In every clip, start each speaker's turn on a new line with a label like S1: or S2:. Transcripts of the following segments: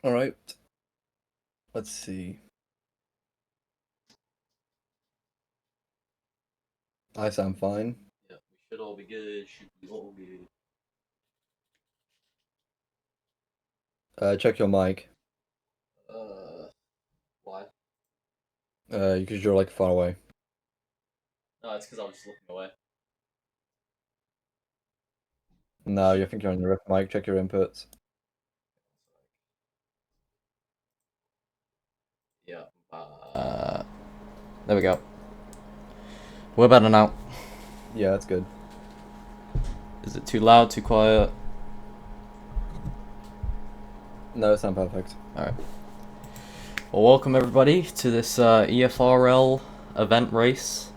S1: All right. Let's see. I sound fine.
S2: Yeah, we should all be good. Should be all good.
S1: Check your mic.
S2: Why?
S1: Because you're like far away.
S2: No, it's because I was just looking away.
S1: No, you think you're on your ref mic. Check your inputs.
S2: Yeah. There we go. We're better now.
S1: Yeah, that's good.
S2: Is it too loud? Too quiet?
S1: No, it sounds perfect.
S2: All right. Well, welcome everybody to this EFRL event race.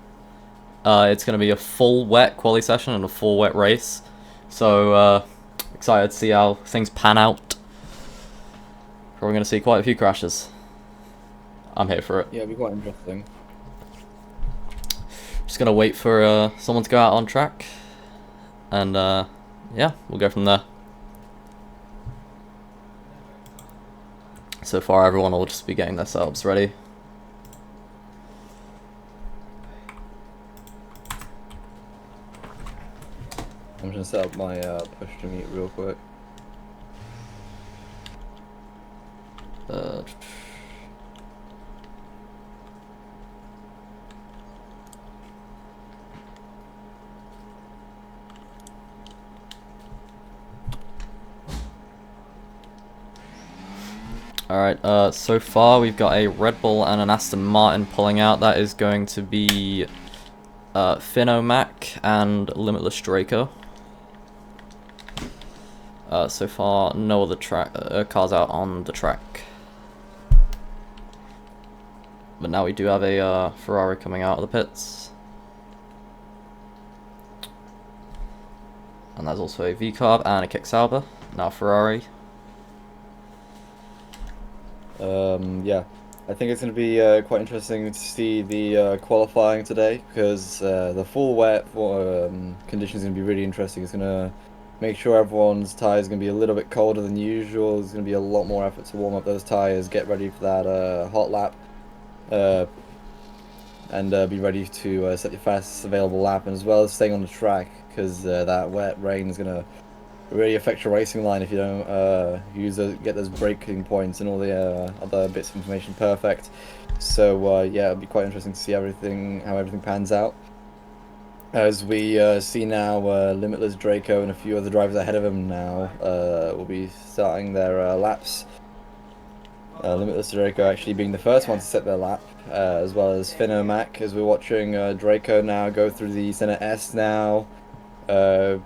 S2: It's going to be a full wet quali session and a full wet race. So excited to see how things pan out. We're going to see quite a few crashes. I'm here for it.
S1: Yeah, it'd be quite interesting.
S2: Just gonna wait for someone to go out on track, and yeah, we'll go from there. So far, everyone will just be getting their setups ready.
S1: I'm just gonna set up my push to mute real quick.
S2: Alright, so far we've got a Red Bull and an Aston Martin pulling out. That is going to be Finomac and Limitless Draco. So far, no other cars out on the track. But now we do have a Ferrari coming out of the pits. And there's also a V-Carb and a Kick Sauber. Now Ferrari.
S1: Yeah, I think it's going to be quite interesting to see the qualifying today because the full wet conditions are going to be really interesting. It's going to make sure everyone's tires are going to be a little bit colder than usual. There's going to be a lot more effort to warm up those tires, get ready for that hot lap, and be ready to set your fastest available lap, and as well as staying on the track because that wet rain is going to really affect your racing line if you don't get those braking points and all the other bits of information perfect. So yeah, it'll be quite interesting to see how everything pans out. As we see now, Limitless Draco and a few other drivers ahead of him now will be starting their laps. Limitless Draco actually being the first one to set their lap, as well as Finomac, as we're watching Draco now go through the Center S now.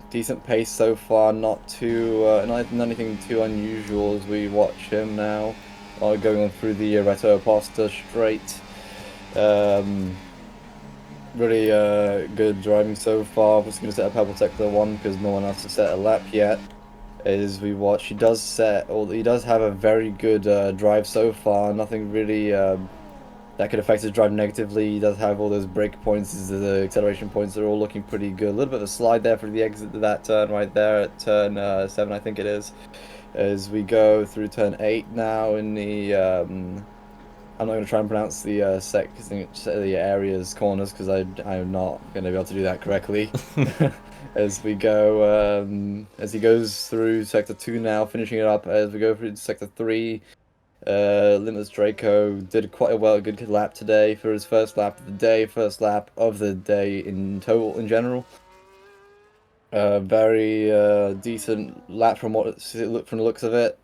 S1: Decent pace so far, not anything too unusual as we watch him now going on through the Reto Aposta straight. Really good driving so far. I'm just going to set a purple sector 1 because no one else has set a lap yet. As we watch, he does have a very good drive so far. Nothing really that could affect his drive negatively. He does have all those brake points, the acceleration points are all looking pretty good. A little bit of a slide there for the exit of that turn right there at turn 7, I think it is. As we go through turn 8 now in the I'm not going to try and pronounce the areas corners because I'm not going to be able to do that correctly. As we go, as he goes through sector 2 now, finishing it up as we go through sector 3. Limitless Draco did quite a good lap today for his first lap of the day in total in general. Very decent lap from the looks of it.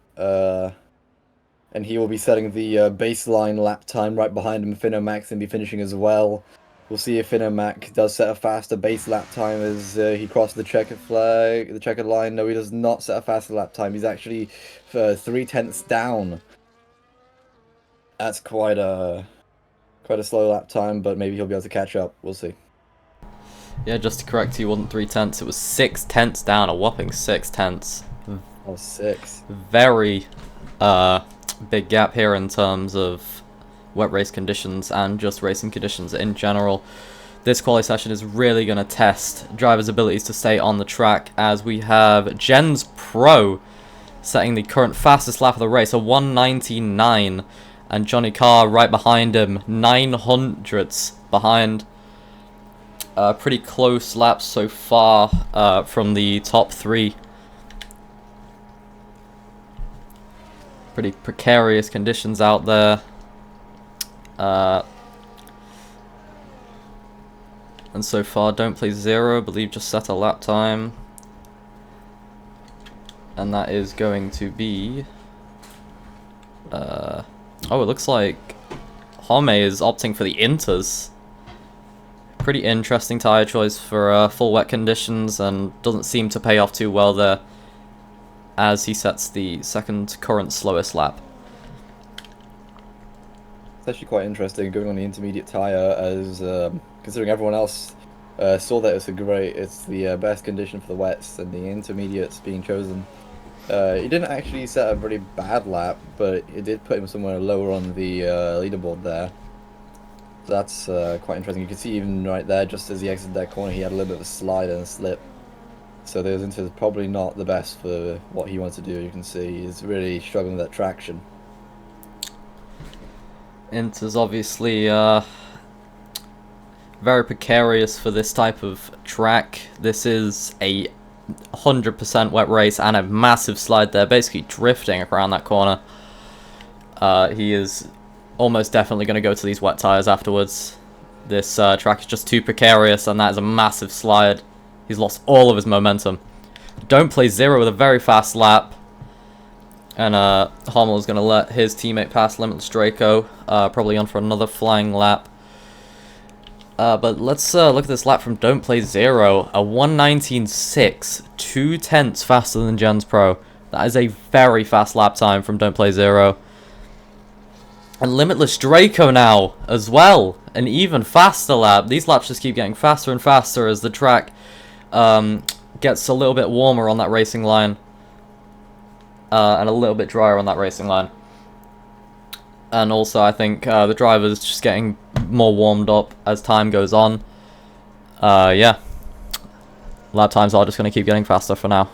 S1: And he will be setting the baseline lap time right behind him. Finomac's going to be finishing as well. We'll see if Finomac does set a faster base lap time as he crosses the checkered line. No, he does not set a faster lap time. He's actually 3/10 down. That's quite a slow lap time, but maybe he'll be able to catch up. We'll see.
S2: Yeah, just to correct you, it wasn't 3/10, it was 6/10 down, a whopping 6/10.
S1: Oh, 6.
S2: Very big gap here in terms of wet race conditions and just racing conditions in general. this quali session is really going to test drivers' abilities to stay on the track, as we have Jens Pro setting the current fastest lap of the race, a 1:99, and Johnny Carr right behind him, 900ths behind. Pretty close laps so far from the top three. Pretty precarious conditions out there. And so far, Don't Play Zero, I believe, just set a lap time. And that is going to be... oh, it looks like Home is opting for the Inters. Pretty interesting tyre choice for full wet conditions, and doesn't seem to pay off too well there, as he sets the second current slowest lap.
S1: It's actually quite interesting going on the intermediate tyre, as considering everyone else saw that it's the best condition for the wets, and the intermediates being chosen. He didn't actually set a very bad lap, but it did put him somewhere lower on the leaderboard there. So that's quite interesting. You can see even right there, just as he exited that corner, he had a little bit of a slide and a slip. So those inters probably not the best for what he wants to do. You can see he's really struggling with that traction.
S2: Inters obviously very precarious for this type of track. This is a 100% wet race and a massive slide there, basically drifting around that corner. He is almost definitely going to go to these wet tyres afterwards. This track is just too precarious, and that is a massive slide. He's lost all of his momentum. Don't Play Zero with a very fast lap. And Hommel is going to let his teammate pass Limitless Draco, probably on for another flying lap. But let's look at this lap from Don't Play Zero. A 1:19.6, 2/10 faster than Jens Pro. That is a very fast lap time from Don't Play Zero. And Limitless Draco now, as well. An even faster lap. These laps just keep getting faster and faster as the track gets a little bit warmer on that racing line. And a little bit drier on that racing line. And also, I think the driver's just getting more warmed up as time goes on. Yeah. Lap times are just going to keep getting faster for now.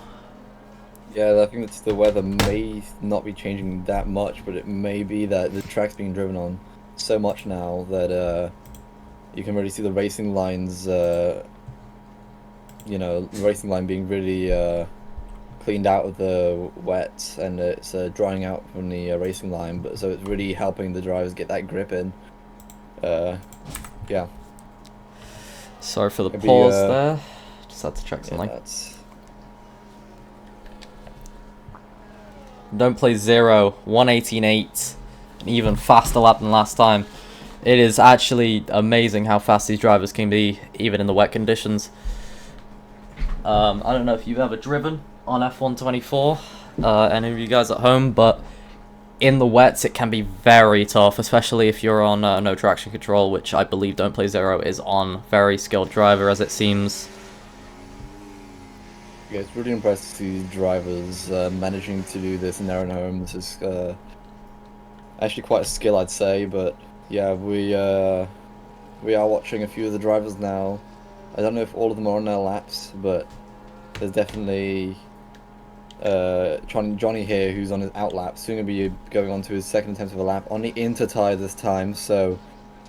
S1: Yeah, I think the weather may not be changing that much, but it may be that the track's being driven on so much now that you can really see the racing lines, the racing line being really cleaned out of the wet, and it's drying out from the racing line, but so it's really helping the drivers get that grip in. Yeah.
S2: Sorry for the pause there. Just had to check something.
S1: Yeah,
S2: Don't Play Zero, 1:18.8, an even faster lap than last time. It is actually amazing how fast these drivers can be, even in the wet conditions. I don't know if you've ever driven on F124, any of you guys at home, but in the wets it can be very tough, especially if you're on no traction control, which I believe Don't Play Zero is on. Very skilled driver, as it seems.
S1: Yeah, it's really impressive to see drivers managing to do this in their own home. This is actually quite a skill, I'd say, but yeah, we are watching a few of the drivers now. I don't know if all of them are on their laps, but there's definitely Johnny here, who's on his out lap, soon going to be going on to his second attempt of a lap on the inter tire this time. So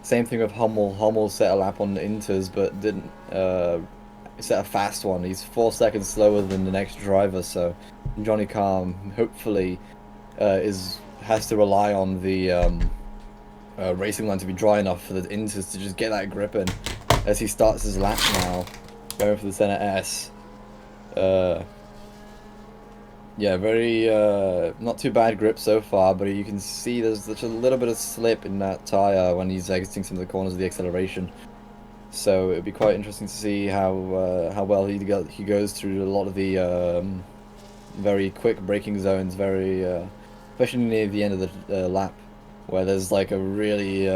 S1: same thing with Hummel. Hummel set a lap on the inters, but didn't set a fast one. He's 4 seconds slower than the next driver, so Johnny Carr hopefully has to rely on the racing line to be dry enough for the inters to just get that grip in as he starts his lap now, going for the center S. Yeah, very not too bad grip so far, but you can see there's such a little bit of slip in that tire when he's exiting some of the corners of the acceleration. So it'd be quite interesting to see how well he goes through a lot of the very quick braking zones, especially near the end of the lap, where there's like a really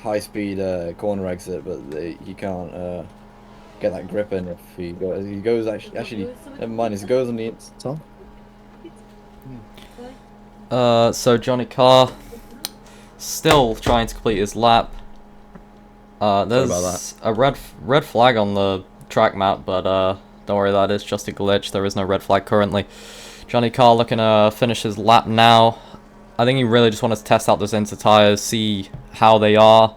S1: high-speed corner exit, but he can't get that grip in if he goes. Actually, never mind. He goes on the top.
S2: So Johnny Carr still trying to complete his lap.
S1: Sorry about that.
S2: There's a red flag on the track map, but don't worry, that is just a glitch. There is no red flag currently. Johnny Carr looking to finish his lap now. I think he really just wanted to test out those inter tires, see how they are.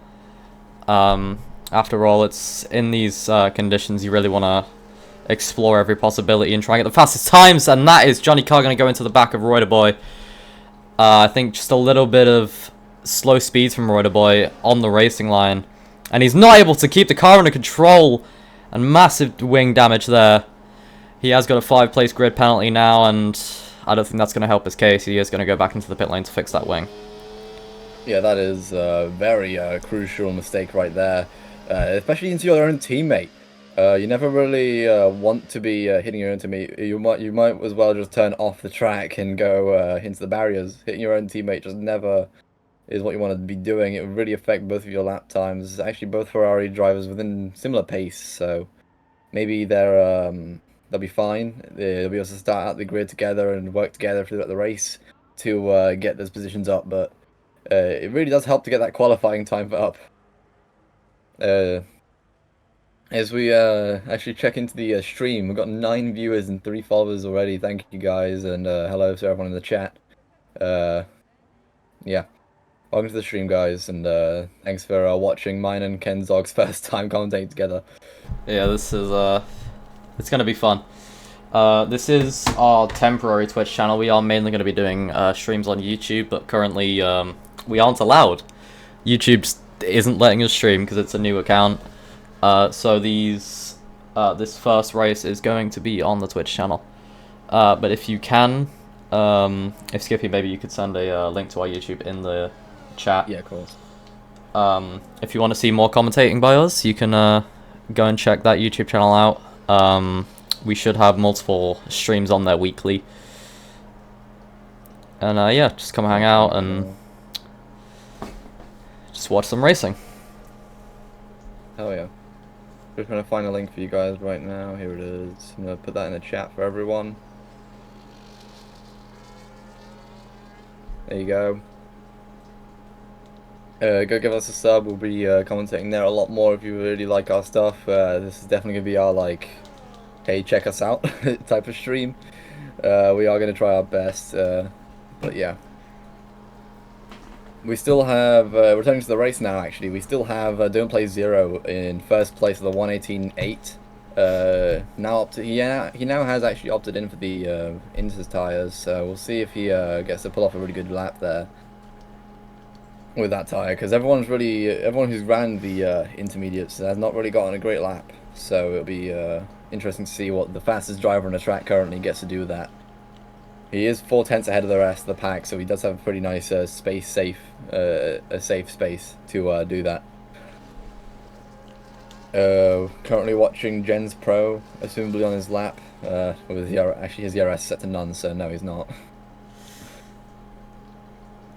S2: After all, it's in these conditions you really want to explore every possibility and try and get the fastest times, and that is Johnny Carr going to go into the back of Reuter Boy. I think just a little bit of slow speeds from Reuter Boy on the racing line, and he's not able to keep the car under control, and massive wing damage there. He has got a 5-place grid penalty now, and I don't think that's going to help his case. He is going to go back into the pit lane to fix that wing.
S1: Yeah, that is a very crucial mistake right there, especially into your own teammate. You never really want to be hitting your own teammate. You might as well just turn off the track and go into the barriers. Hitting your own teammate just never is what you want to be doing. It would really affect both of your lap times. Actually, both Ferrari drivers within similar pace, so maybe they'll be fine. They'll be able to start out the grid together and work together throughout the race to get those positions up. But it really does help to get that qualifying time up. As we actually check into the stream, we've got 9 viewers and 3 followers already. Thank you guys, and hello to everyone in the chat. Yeah, welcome to the stream, guys, and thanks for watching mine and Kenzog's first time commentating together.
S2: Yeah, this is it's gonna be fun. This is our temporary Twitch channel. We are mainly going to be doing streams on YouTube, but currently we aren't allowed. YouTube isn't letting us stream because it's a new account. So this first race is going to be on the Twitch channel. But if you can, if Skippy, maybe you could send a link to our YouTube in the chat.
S1: Yeah, of course.
S2: If you want to see more commentating by us, you can go and check that YouTube channel out. We should have multiple streams on there weekly. And yeah, just come hang out and just watch some racing.
S1: Hell yeah. Just trying to find a link for you guys right now. Here it is. I'm going to put that in the chat for everyone. There you go. Go give us a sub. We'll be commentating there a lot more if you really like our stuff. This is definitely going to be our, like, hey, check us out type of stream. We are going to try our best. But yeah. We still have, returning to the race now actually, we still have Don't Play Zero in first place of the 118.8. He now has actually opted in for the Inter tires, so we'll see if he gets to pull off a really good lap there with that tire, because everyone who's ran the intermediates has not really gotten a great lap, so it'll be interesting to see what the fastest driver on the track currently gets to do with that. He is 4/10 ahead of the rest of the pack, so he does have a pretty nice safe space to do that. Currently watching Jen's Pro, assumably on his lap, with actually his ERS set to none, so no, he's not.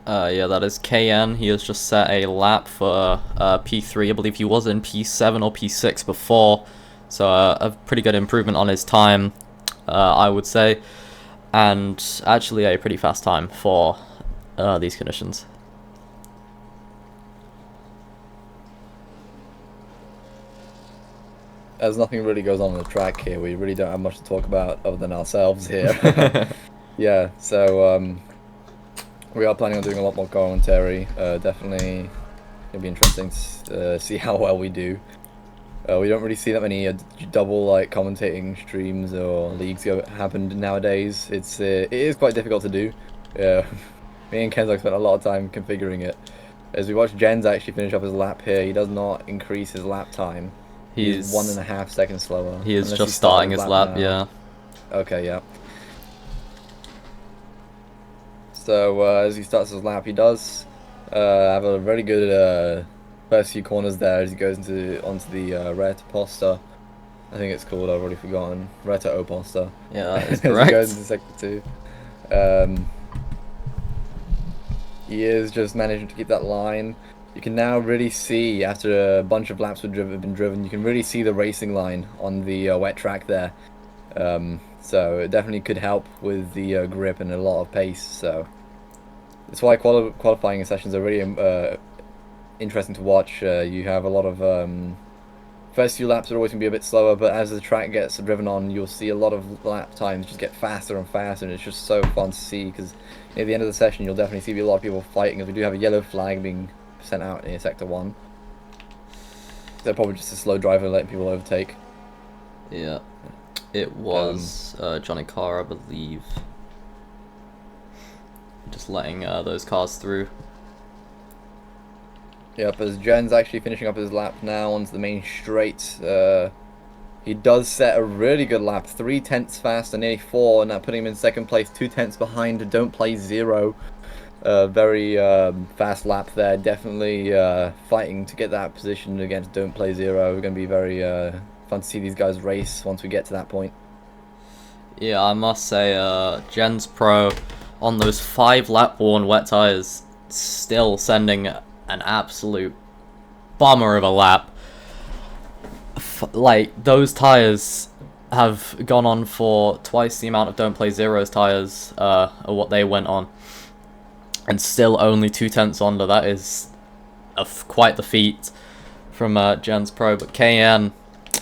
S2: Yeah, that is KN. He has just set a lap for P3. I believe he was in P7 or P6 before, so a pretty good improvement on his time, I would say. And actually a pretty fast time for these conditions.
S1: As nothing really goes on the track here, we really don't have much to talk about other than ourselves here. Yeah, so we are planning on doing a lot more commentary. Definitely it'll be interesting to see how well we do. We don't really see that many double commentating streams or leagues happen nowadays. It is quite difficult to do. Me and Kenzog spent a lot of time configuring it. As we watch Jens actually finish up his lap here, he does not increase his lap time. He's 1.5 seconds slower.
S2: He is just starting his lap, yeah.
S1: Okay, yeah. So as he starts his lap, he does have a very good first few corners there as he goes onto the Reta Posta. I think it's called, I've already forgotten. Reta Oposta.
S2: Yeah, that is correct.
S1: As he goes into sector 2. He is just managing to keep that line. You can now really see, after a bunch of laps have been driven, you can really see the racing line on the wet track there. So it definitely could help with the grip and a lot of pace. So that's why qualifying sessions are really interesting to watch. You have a lot of first few laps are always gonna be a bit slower, but as the track gets driven on, you'll see a lot of lap times just get faster and faster, and it's just so fun to see. Because near the end of the session, you'll definitely see a lot of people fighting. As we do have a yellow flag being sent out in sector 1. They're probably just a slow driver letting people overtake.
S2: Yeah, it was Johnny Carr, I believe. Just letting those cars through.
S1: Yep, as Jen's actually finishing up his lap now onto the main straight. He does set a really good lap, 3/10 faster, nearly 4, and that putting him in second place, 2/10 behind Don't Play Zero. Very fast lap there, definitely fighting to get that position against Don't Play Zero. We're going to be very fun to see these guys race once we get to that point.
S2: Yeah, I must say, Gens Pro on those 5 lap worn wet tires, still sending an absolute bummer of a lap. Like, those tires have gone on for twice the amount of Don't Play Zero's tires, or what they went on, and still only 2/10 under. That is quite the feat from Gens Pro. But KN,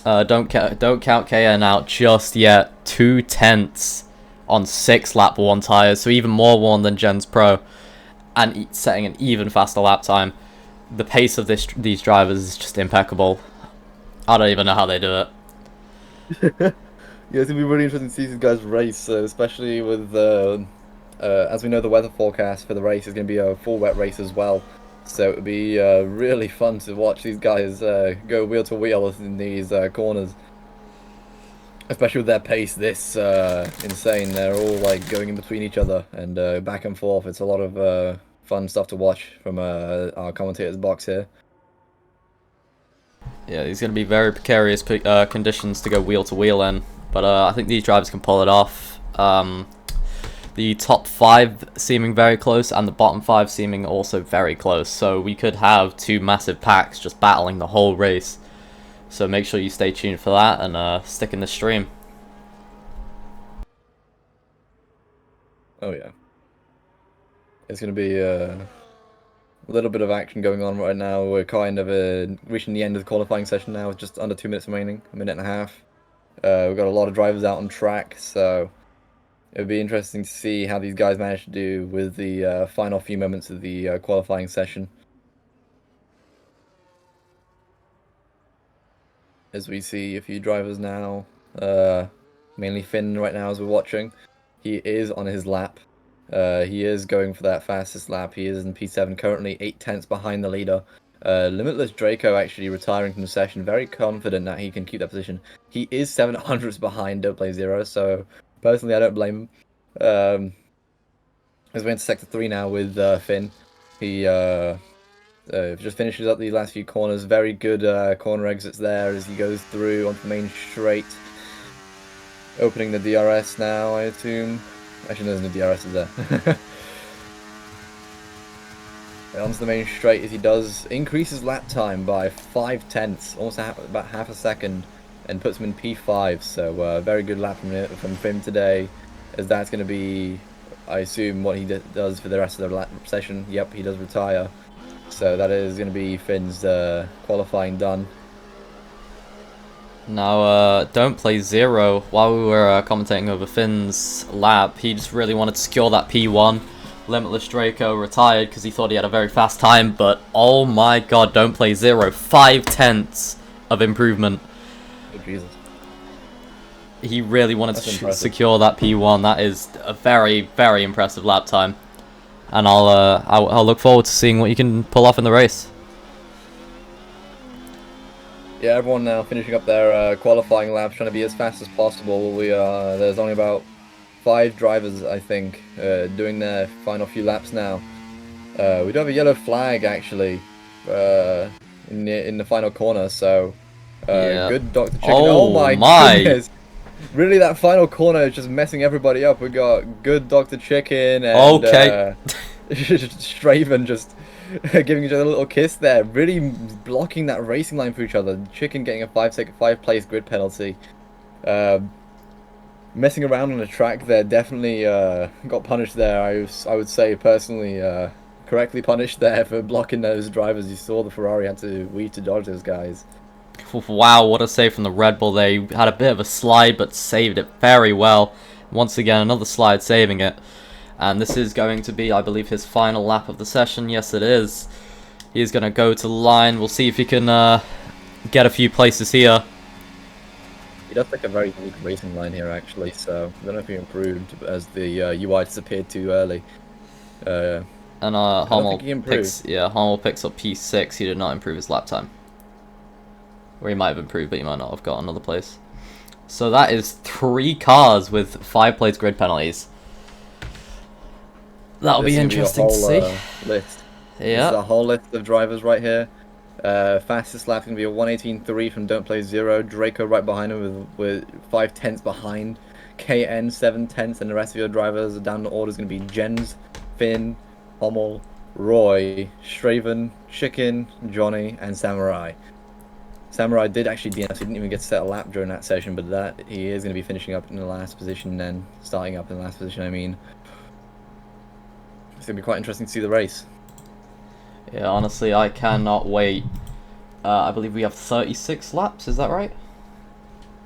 S2: don't count KN out just yet. 2/10 on 6 lap worn tires, so even more worn than Gens Pro, and setting an even faster lap time. The pace of these drivers is just impeccable. I don't even know how they do it.
S1: Yeah, it's gonna be really interesting to see these guys race, especially with as we know, the weather forecast for the race is gonna be a full wet race as well. So it would be really fun to watch these guys go wheel to wheel in these corners. Especially with their pace this insane. They're all like going in between each other and back and forth. It's a lot of fun stuff to watch from our commentator's box here.
S2: Yeah, these going to be very precarious conditions to go wheel to wheel in, but I think these drivers can pull it off. The top 5 seeming very close, and the bottom 5 seeming also very close, so we could have 2 massive packs just battling the whole race. So make sure you stay tuned for that and stick in the stream.
S1: Oh yeah. It's going to be a little bit of action going on right now. We're kind of reaching the end of the qualifying session now with just under 2 minutes remaining, a minute and a half. We've got a lot of drivers out on track, so it would be interesting to see how these guys manage to do with the final few moments of the qualifying session. As we see a few drivers now, mainly Finn right now as we're watching. He is on his lap. He is going for that fastest lap. He is in P7 currently, 8/10 behind the leader. Limitless Draco actually retiring from the session, very confident that he can keep that position. He is 700s behind Don't Play Zero, so personally I don't blame him. As we enter Sector 3 now with Finn, he just finishes up the last few corners. Very good corner exits there as he goes through onto the main straight. Opening the DRS now, I assume. Actually, there's no DRS there. Onto the main straight as he does increase his lap time by 5/10, almost about half a second, and puts him in P5. So very good lap from Finn today, as that's going to be, I assume, what he does for the rest of the lap session. Yep, he does retire. So that is going to be Finn's qualifying done.
S2: Now, Don't Play Zero, while we were commentating over Finn's lap, he just really wanted to secure that P1. Limitless Draco retired because he thought he had a very fast time, but oh my god, Don't Play Zero, 5/10 of improvement.
S1: Oh, Jesus.
S2: He really wanted to secure that P1. That is a very, very impressive lap time. And I'll look forward to seeing what you can pull off in the race.
S1: Yeah, everyone now finishing up their qualifying laps, trying to be as fast as possible. There's only about 5 drivers, I think, doing their final few laps now. We do have a yellow flag actually in the final corner, so
S2: yeah.
S1: Good Dr. Chicken. Oh my goodness! Really, that final corner is just messing everybody up. We got good Dr. Chicken and Straven just giving each other a little kiss there, really blocking that racing line for each other. Chicken getting a 5 place grid penalty. Messing around on the track there, definitely got punished there. I would say personally correctly punished there for blocking those drivers. You saw the Ferrari had to weave to dodge those guys.
S2: Wow, what a save from the Red Bull. They had a bit of a slide, but saved it very well. Once again, another slide saving it. And this is going to be, I believe, his final lap of the session. Yes, it is. He's going to go to the line. We'll see if he can get a few places here.
S1: He does take a very unique racing line here, actually, so I don't know if he improved as the UI disappeared too early.
S2: And Hummel picks up P6. He did not improve his lap time. Or he might have improved, but he might not have got another place. So that is 3 cars with 5 place grid penalties. That'll be interesting to see.
S1: List.
S2: Yeah.
S1: This is a whole list of drivers right here. Fastest lap going to be a 1:18.3 from Don't Play Zero. Draco right behind him with 5 tenths behind. KN 7 tenths, and the rest of your drivers down the order is going to be Jens, Finn, Hummel, Roy, Straven, Chicken, Johnny, and Samurai. Samurai did actually DNF, so he didn't even get to set a lap during that session, but that he is going to be finishing up in the last position then, starting up in the last position, I mean. It's going to be quite interesting to see the race.
S2: Yeah, honestly, I cannot wait. I believe we have 36 laps, is that right?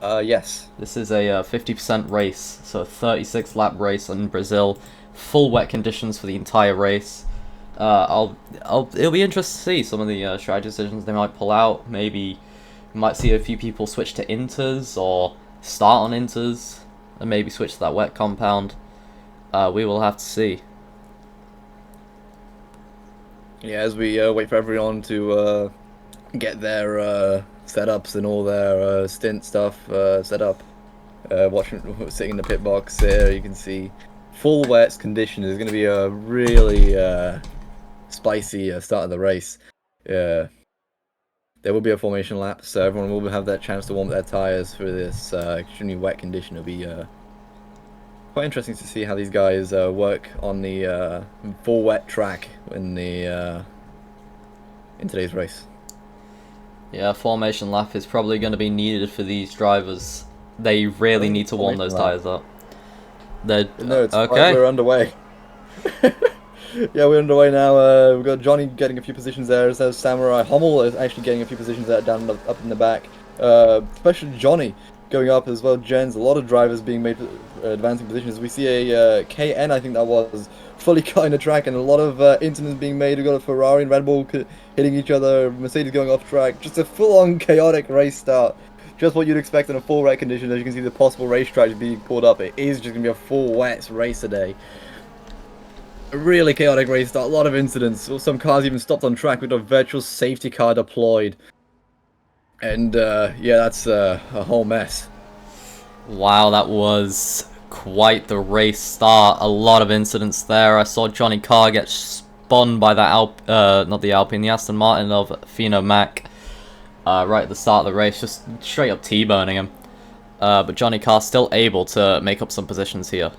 S1: Yes.
S2: This is a 50% race, so a 36 lap race in Brazil. Full wet conditions for the entire race. It'll be interesting to see some of the strategy decisions they might pull out. Maybe we might see a few people switch to inters or start on inters and maybe switch to that wet compound. We will have to see.
S1: Yeah, as we wait for everyone to get their setups and all their stint stuff set up. Sitting in the pit box here, you can see full wet conditions. It's going to be a really spicy start of the race. There will be a formation lap, so everyone will have that chance to warm their tires for this extremely wet condition. It'll be quite interesting to see how these guys work on the full wet track in today's race.
S2: Yeah, formation lap is probably going to be needed for these drivers. They really need to warm those tires up.
S1: No, it's okay. We're underway. Yeah, we're underway now. We've got Johnny getting a few positions there. So Samurai Hummel is actually getting a few positions there down up in the back. Especially Johnny going up as well. Jens, a lot of drivers being made advancing positions. We see a KN, I think that was, fully cutting the track, and a lot of incidents being made. We've got a Ferrari and Red Bull hitting each other, Mercedes going off track. Just a full-on chaotic race start. Just what you'd expect in a full wet condition. As you can see, the possible racetrack being pulled up. It is just going to be a full wet race today. A really chaotic race start, a lot of incidents. Some cars even stopped on track with a virtual safety car deployed. And yeah, that's a whole mess.
S2: Wow, that was quite the race start. A lot of incidents there. I saw Johnny Carr get spun by that the Aston Martin of Fino Mac right at the start of the race, just straight up T-burning him. But Johnny Carr still able to make up some positions here.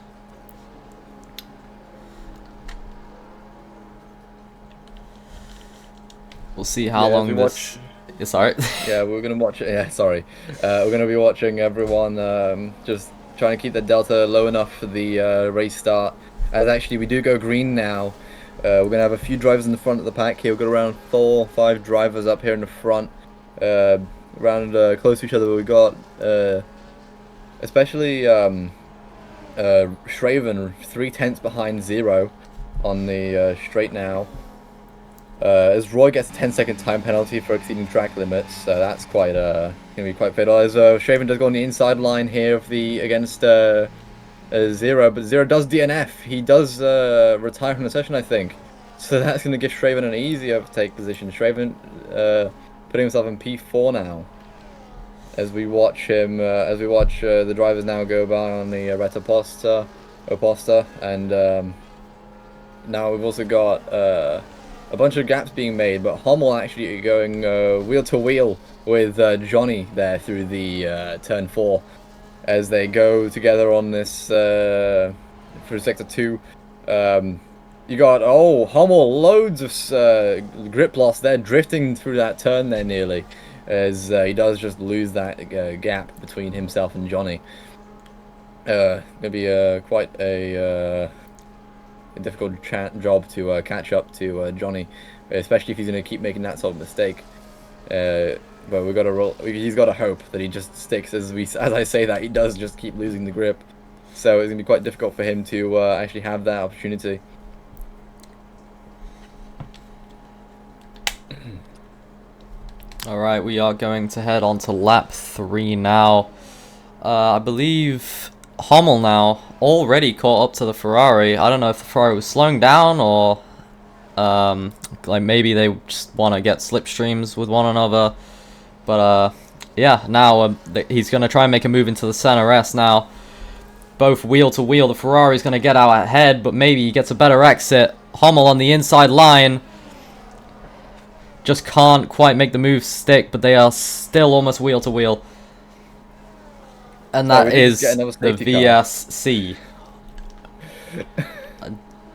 S2: We'll see how long this... Sorry.
S1: Yeah, we're going to watch it. Yeah, sorry. We're going to be watching everyone just trying to keep the delta low enough for the race start. As actually, we do go green now. We're going to have a few drivers in the front of the pack here. We've got around 4 or 5 drivers up here in the front. Around close to each other. We've got especially Shraven 3 tenths behind Zero on the straight now. As Roy gets a 10-second time penalty for exceeding track limits, so that's quite going to be quite fatal. As Shraven does go on the inside line here of against Zero, but Zero does DNF. He does retire from the session, I think. So that's going to give Shraven an easy overtake position. Shraven putting himself in P4 now. As we watch him, the drivers now go by on the Red Oposta, and now we've also got a bunch of gaps being made, but Hummel actually going wheel to wheel with Johnny there through the turn 4 as they go together on this through sector 2. You got Hummel, loads of grip loss there, drifting through that turn there nearly, as he does just lose that gap between himself and Johnny. Gonna be quite a difficult job to catch up to Johnny, especially if he's going to keep making that sort of mistake. But we've got to roll. He's got to hope that he just sticks. As I say that, he does just keep losing the grip. So it's going to be quite difficult for him to actually have that opportunity.
S2: Alright, we are going to head on to lap 3 now. I believe Hummel now already caught up to the Ferrari. I don't know if the Ferrari was slowing down or like maybe they just want to get slipstreams with one another. But yeah, now he's going to try and make a move into the center S now. Both wheel to wheel, the Ferrari's going to get out ahead, but maybe he gets a better exit. Hummel on the inside line. Just can't quite make the move stick, but they are still almost wheel to wheel. And that is the VSC.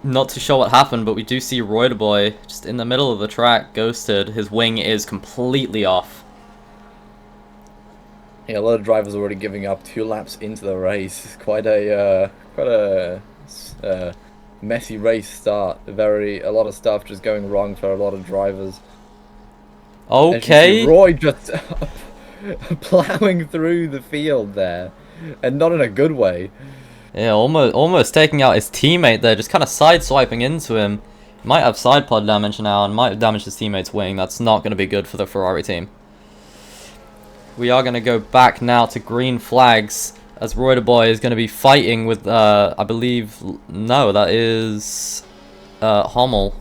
S2: Not too sure what happened, but we do see Boy just in the middle of the track, ghosted. His wing is completely off.
S1: Yeah, a lot of drivers already giving up 2 laps into the race. It's quite a messy race start. A lot of stuff just going wrong for a lot of drivers.
S2: Okay.
S1: Roy just plowing through the field there, and not in a good way.
S2: Yeah, almost taking out his teammate there, just kind of sideswiping into him. Might have side pod damage now and might have damaged his teammate's wing. That's not going to be good for the Ferrari team. We are going to go back now to green flags, as Boy is going to be fighting with, I believe, no, that is Hummel.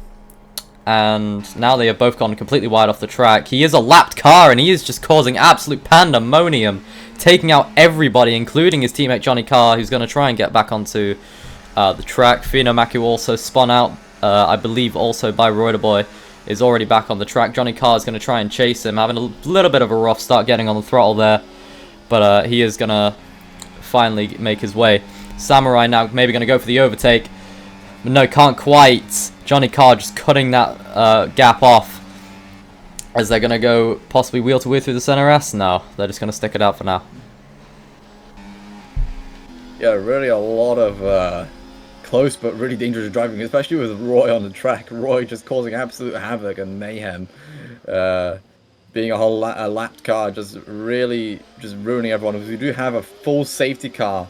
S2: And now they have both gone completely wide off the track. He is a lapped car, and he is just causing absolute pandemonium, taking out everybody, including his teammate Johnny Carr, who's going to try and get back onto the track. Fino Maku also spun out, I believe also by Boy, is already back on the track. Johnny Carr is going to try and chase him, having a little bit of a rough start getting on the throttle there. But he is going to finally make his way. Samurai now maybe going to go for the overtake. But no, can't quite. Johnny Carr just cutting that gap off. As they're going to go possibly wheel to wheel through the center S now. They're just going to stick it out for now.
S1: Yeah, really a lot of close but really dangerous driving, especially with Roy on the track. Roy just causing absolute havoc and mayhem. Being a whole lapped car, just really ruining everyone. Because we do have a full safety car,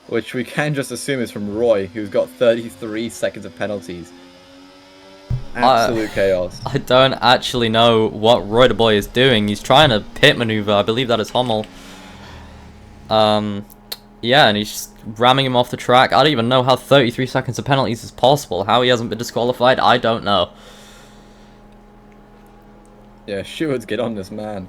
S1: which we can just assume is from Roy, who's got 33 seconds of penalties. Absolute chaos. I
S2: don't actually know what Boy is doing. He's trying to pit maneuver. I believe that is Hummel. Yeah, and he's just ramming him off the track. I don't even know how 33 seconds of penalties is possible. How he hasn't been disqualified, I don't know.
S1: Yeah, stewards, get on this man.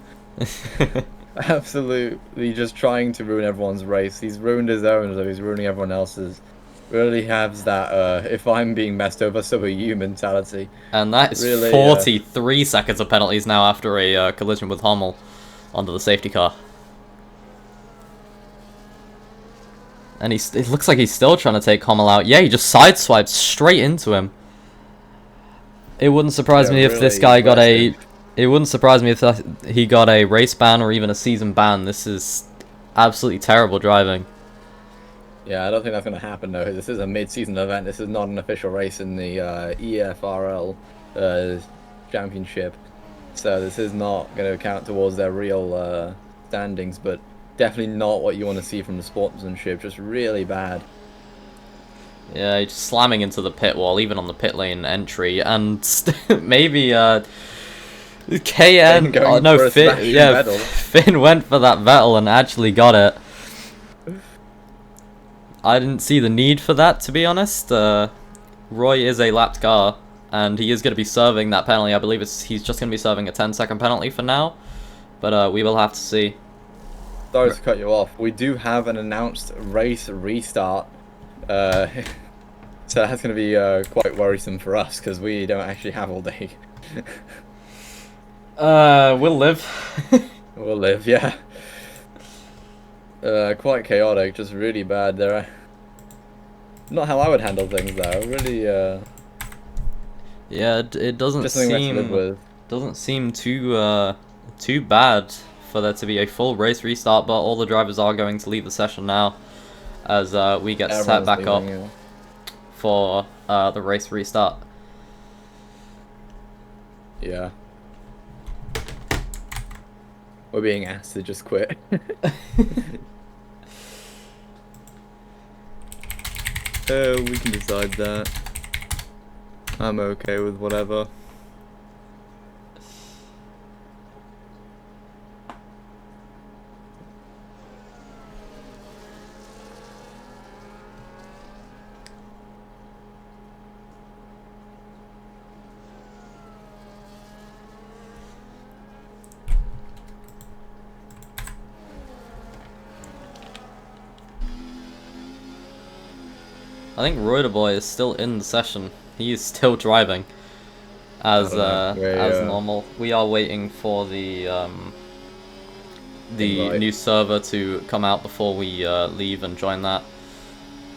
S1: Absolutely just trying to ruin everyone's race. He's ruined his own, so he's ruining everyone else's. Really has that, if I'm being messed over, so are you mentality.
S2: And that is really, 43 seconds of penalties now after a collision with Hummel onto the safety car. And it looks like he's still trying to take Hummel out. Yeah, he just sideswiped straight into him. It wouldn't surprise me if this guy got a... It wouldn't surprise me if he got a race ban or even a season ban. This is absolutely terrible driving.
S1: Yeah, I don't think that's going to happen, though. This is a mid-season event. This is not an official race in the EFRL championship. So this is not going to count towards their real standings, but definitely not what you want to see from the sportsmanship. Just really bad.
S2: Yeah, he's just slamming into the pit wall, even on the pit lane entry. And maybe KN... Oh, no, Finn went for that Vettel and actually got it. I didn't see the need for that, to be honest. Roy is a lapped car, and he is going to be serving that penalty. I believe he's just going to be serving a 10-second penalty for now, but we will have to see.
S1: Sorry to cut you off. We do have an announced race restart, so that's going to be quite worrisome for us, because we don't actually have all day.
S2: We'll live.
S1: We'll live, yeah. Quite chaotic, just really bad there. Not how I would handle things though. Really,
S2: yeah, it doesn't seem too bad for there to be a full race restart, but all the drivers are going to leave the session now, as we get set back up for the race restart.
S1: Yeah. We're being asked to just quit. We can decide that. I'm okay with whatever.
S2: I think Boy is still in the session. He is still driving as
S1: Yeah.
S2: normal. We are waiting for the
S1: Invite.
S2: new server to come out before we leave and join that.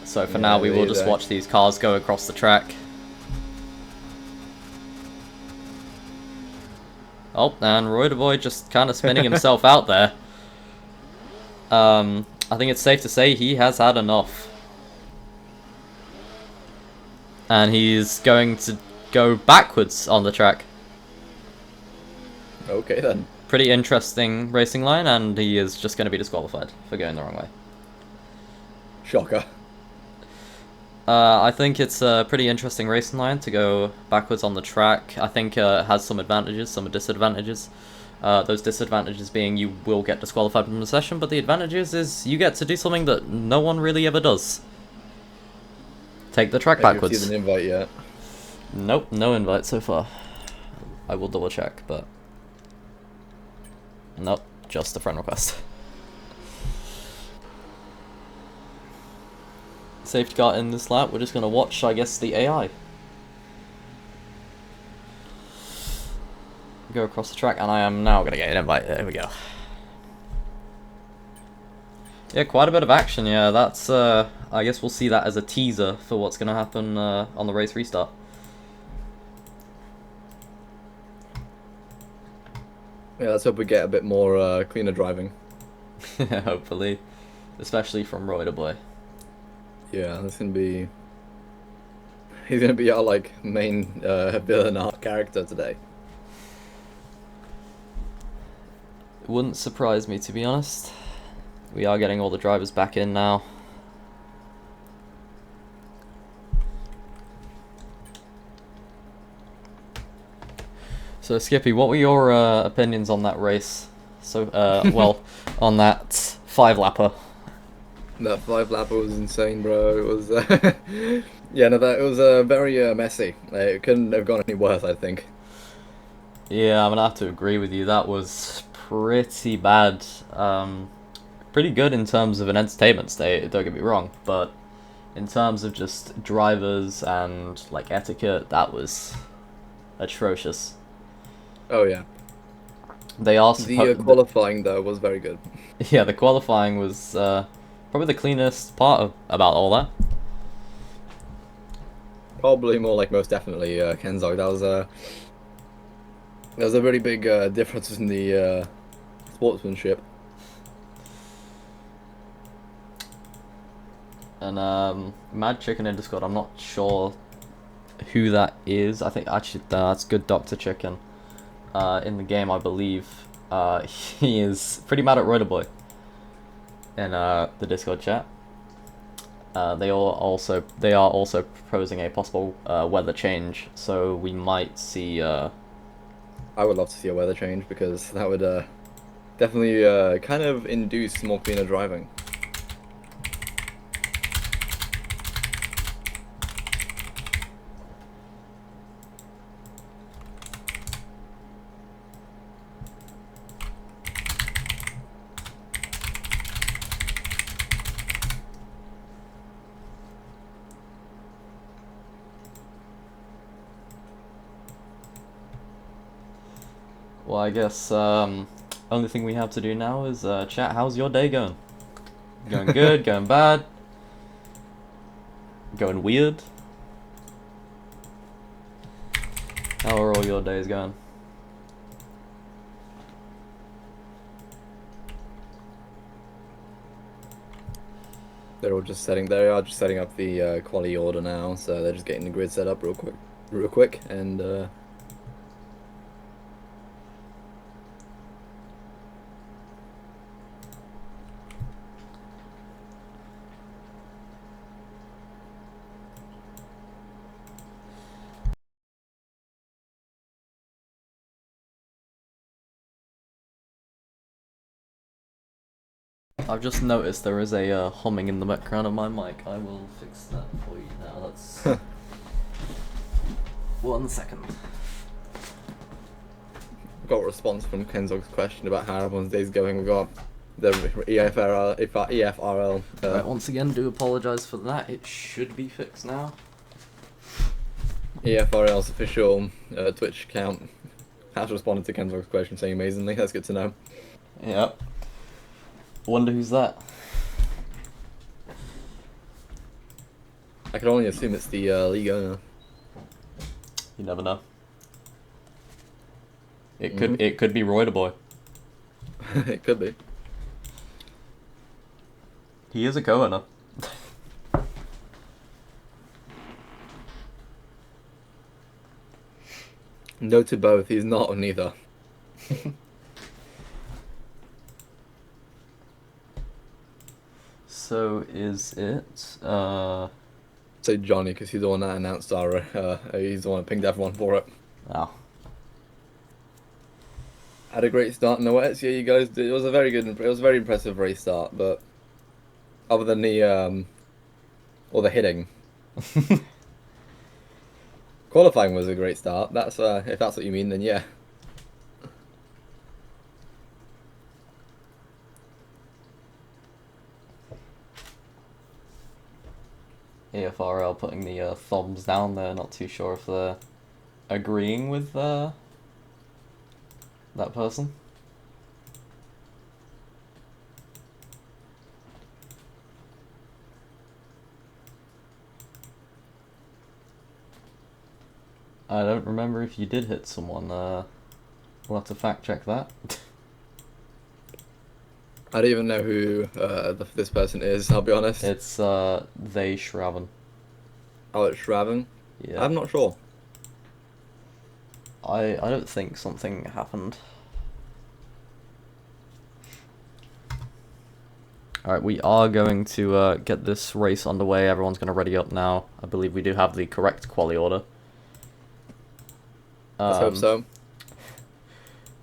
S2: So for now,
S1: Yeah,
S2: we will just watch these cars go across the track. Oh, and Boy just kind of spinning himself out there. I think it's safe to say he has had enough. And he's going to go backwards on the track.
S1: Okay then.
S2: Pretty interesting racing line, and he is just going to be disqualified for going the wrong way.
S1: Shocker.
S2: I think it's a pretty interesting racing line to go backwards on the track. I think it has some advantages, some disadvantages. Those disadvantages being you will get disqualified from the session, but the advantages is you get to do something that no one really ever does. Take the track
S1: Have you
S2: backwards.
S1: received an invite yet?
S2: Nope, no invite so far. I will double check, but nope, just a friend request. Safety car in this lap, we're just gonna watch, I guess, the AI go across the track, and I am now gonna get an invite. There we go. Yeah, quite a bit of action. Yeah, that's. I guess we'll see that as a teaser for what's gonna happen on the race restart.
S1: Yeah, let's hope we get a bit more cleaner driving.
S2: Hopefully, especially from Boy.
S1: Yeah, that's gonna be. He's gonna be our like main villain art character today.
S2: It wouldn't surprise me, to be honest. We are getting all the drivers back in now. So Skippy, what were your opinions on that race? So, well, on that 5-lapper.
S1: That 5-lapper was insane, bro. It was, yeah, no, that it was very messy. It couldn't have gone any worse, I think.
S2: Yeah, I'm gonna have to agree with you. That was pretty bad. Pretty good in terms of an entertainment state, don't get me wrong, but in terms of just drivers and like etiquette, that was atrocious.
S1: Oh yeah.
S2: They are
S1: The qualifying though was very good.
S2: Yeah, the qualifying was probably the cleanest part about all that.
S1: Probably more like most definitely Kenzog. There was a really big difference in the sportsmanship.
S2: And Mad Chicken in Discord, I'm not sure who that is. I think actually that's Good Dr. Chicken. In the game, I believe he is pretty mad at Boy in the Discord chat. They are also proposing a possible weather change, so we might see.
S1: I would love to see a weather change because that would definitely kind of induce more cleaner driving.
S2: Well, I guess only thing we have to do now is chat. How's your day going? Going good? Going bad? Going weird? How are all your days going?
S1: They are just setting up the quality order now, so they're just getting the grid set up real quick, and
S2: I've just noticed there is a humming in the background of my mic. I will fix that for you now. That's 1 second.
S1: got a response from Kenzog's question about how everyone's day's going. We got the EFRL.
S2: Right, once again, do apologise for that. It should be fixed now.
S1: EFRL's official Twitch account has responded to Kenzog's question saying amazingly. That's good to know.
S2: Yep. Wonder who's that?
S1: I can only assume it's the league owner.
S2: You never know. It could be Roy the Boy.
S1: It could be.
S2: He is a co-owner.
S1: No to both. He's not or neither.
S2: So is it?
S1: Say Johnny because he's the one that announced our. He's the one that pinged everyone for it.
S2: Oh.
S1: Had a great start in the wets. Yeah, you guys did. It was a very good. It was a very impressive race start, but other than the or the hitting, qualifying was a great start. That's if that's what you mean, then yeah.
S2: EFRL putting the thumbs down there. Not too sure if they're agreeing with that person. I don't remember if you did hit someone. We'll have to fact check that.
S1: I don't even know who this person is. I'll be honest.
S2: It's they Shraven.
S1: Oh, it's Shraven.
S2: Yeah.
S1: I'm not sure.
S2: I don't think something happened. Alright, we are going to get this race underway. Everyone's going to ready up now. I believe we do have the correct quali order.
S1: Let's hope so.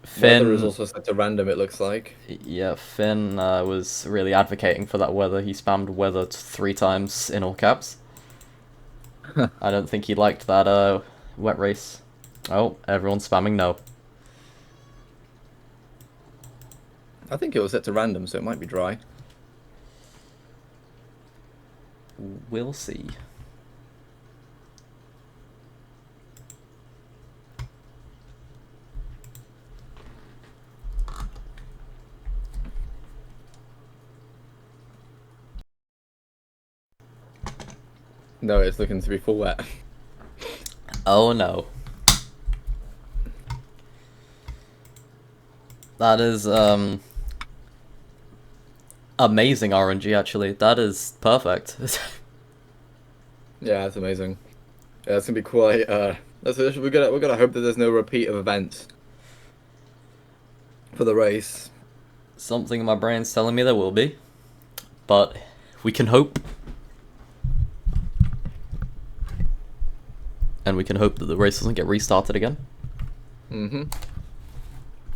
S2: Finn
S1: Weather is also set to random, it looks like.
S2: Yeah, Finn was really advocating for that weather. He spammed weather 3 times in all caps. I don't think he liked that wet race. Oh, everyone's spamming no.
S1: I think it was set to random, so it might be dry.
S2: We'll see.
S1: No, it's looking to be full wet.
S2: Oh no. That is amazing RNG actually. That is perfect.
S1: Yeah, that's amazing. Yeah, it's gonna be quite. We're gonna hope that there's no repeat of events for the race.
S2: Something in my brain's telling me there will be, but we can hope. And we can hope that the race doesn't get restarted again.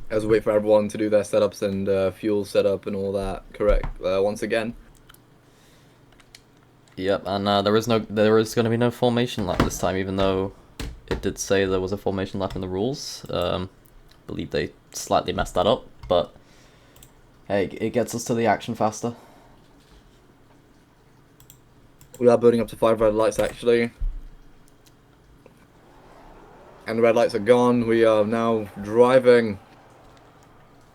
S1: As we wait for everyone to do their setups and fuel setup and all that correct once again.
S2: Yep, and there is going to be no formation lap this time, even though it did say there was a formation lap in the rules. I believe they slightly messed that up, but hey, it gets us to the action faster.
S1: We are building up to 5 red lights actually. And the red lights are gone. We are now driving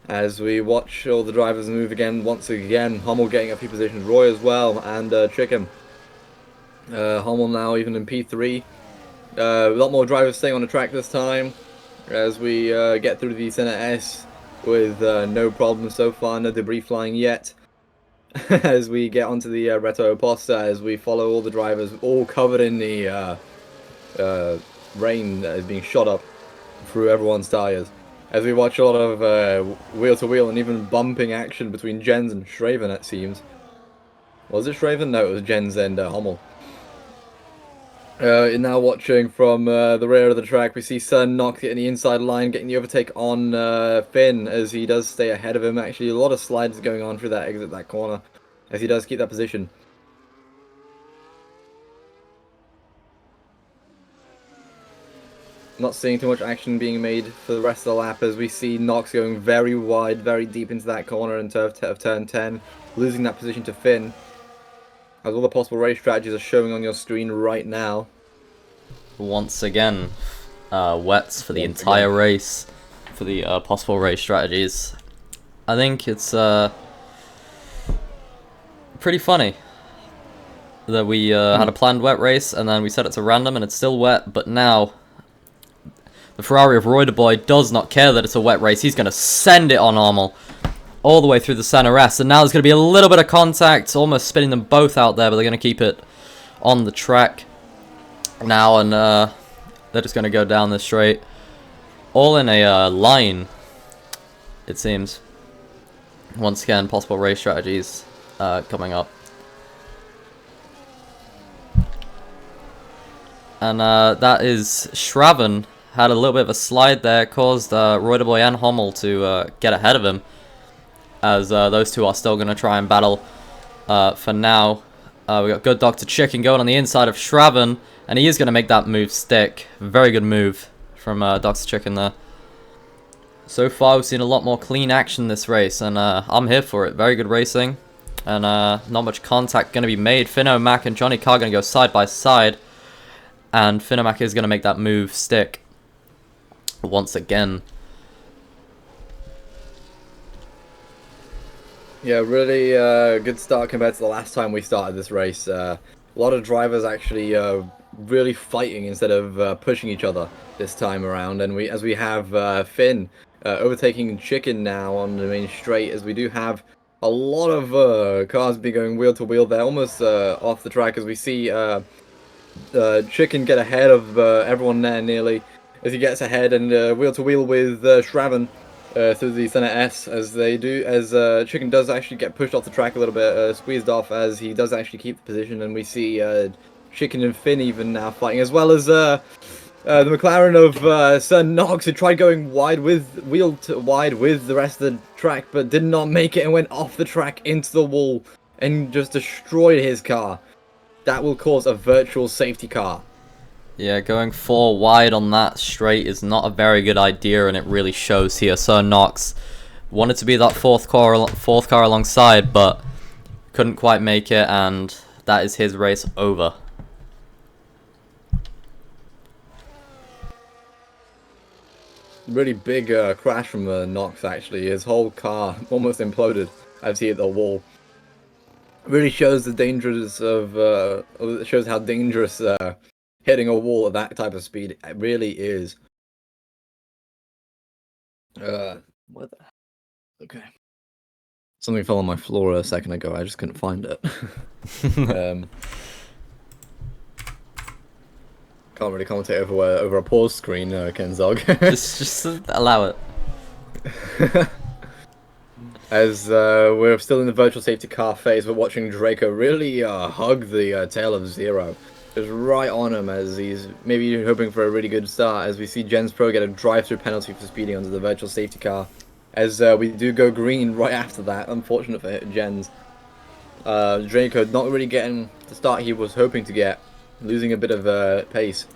S1: as we watch all the drivers move again. Once again, Hummel getting a few positions, Roy as well, and Chicken. Hummel now even in P3. A lot more drivers staying on the track this time as we get through the Senate S with no problems so far, no debris flying yet. as we get onto the Reto Posta, as we follow all the drivers, all covered in the rain that is being shot up through everyone's tires. As we watch a lot of wheel-to-wheel and even bumping action between Jens and Schraven, it seems. Was it Schraven? No, it was Jens and Hummel. Now watching from the rear of the track, we see Sun Nox getting the inside line, getting the overtake on Finn, as he does stay ahead of him. Actually, a lot of slides going on through that exit, that corner, as he does keep that position. Not seeing too much action being made for the rest of the lap, as we see Nox going very wide, very deep into that corner in turn 10, losing that position to Finn. As all the possible race strategies are showing on your screen right now.
S2: Once again, wets for the entire race, for the possible race strategies. I think it's pretty funny that we had a planned wet race and then we set it to random and it's still wet, but now the Ferrari of Royderboy does not care that it's a wet race. He's going to send it on Armel all the way through the center S, and now there's going to be a little bit of contact, almost spinning them both out there, but they're going to keep it on the track now, and they're just going to go down this straight, all in a line, it seems. Once again, possible race strategies coming up. And that is Schraven. Had a little bit of a slide there, caused Royderboy and Hummel to get ahead of him, as those two are still going to try and battle for now. We got good Dr. Chicken going on the inside of Schraven, and he is going to make that move stick. Very good move from Dr. Chicken there. So far, we've seen a lot more clean action this race, and I'm here for it. Very good racing, and not much contact going to be made. Finno-Mac and Johnny Carr going to go side by side, and Finno-Mac is going to make that move stick once again.
S1: Yeah, really good start compared to the last time we started this race. A lot of drivers actually really fighting instead of pushing each other this time around, and as we have Finn overtaking Chicken now on the main straight, as we do have a lot of cars be going wheel to wheel there, almost off the track, as we see Chicken get ahead of everyone there nearly, as he gets ahead and wheel to wheel with Schraven through the center S, as Chicken does actually get pushed off the track a little bit, squeezed off, as he does actually keep the position, and we see Chicken and Finn even now fighting, as well as the McLaren of Sun Nox, who tried going wide with the rest of the track, but did not make it and went off the track into the wall and just destroyed his car. That will cause a virtual safety car.
S2: Yeah, going 4 wide on that straight is not a very good idea, and it really shows here. So Nox wanted to be that fourth car alongside, but couldn't quite make it, and that is his race over.
S1: Really big crash from Nox, actually. His whole car almost imploded as he hit the wall. Really shows the dangers of shows how dangerous hitting a wall at that type of speed it really is. What the? Okay. Something fell on my floor a second ago. I just couldn't find it. Can't really commentate over a pause screen, Kenzog.
S2: just allow it.
S1: As we're still in the virtual safety car phase, we're watching Draco really hug the tail of Zero. Just right on him, as he's maybe hoping for a really good start, as we see Jens Pro get a drive-through penalty for speeding onto the virtual safety car, as we do go green right after that. Unfortunate for Jens. Draco not really getting the start he was hoping to get, losing a bit of pace.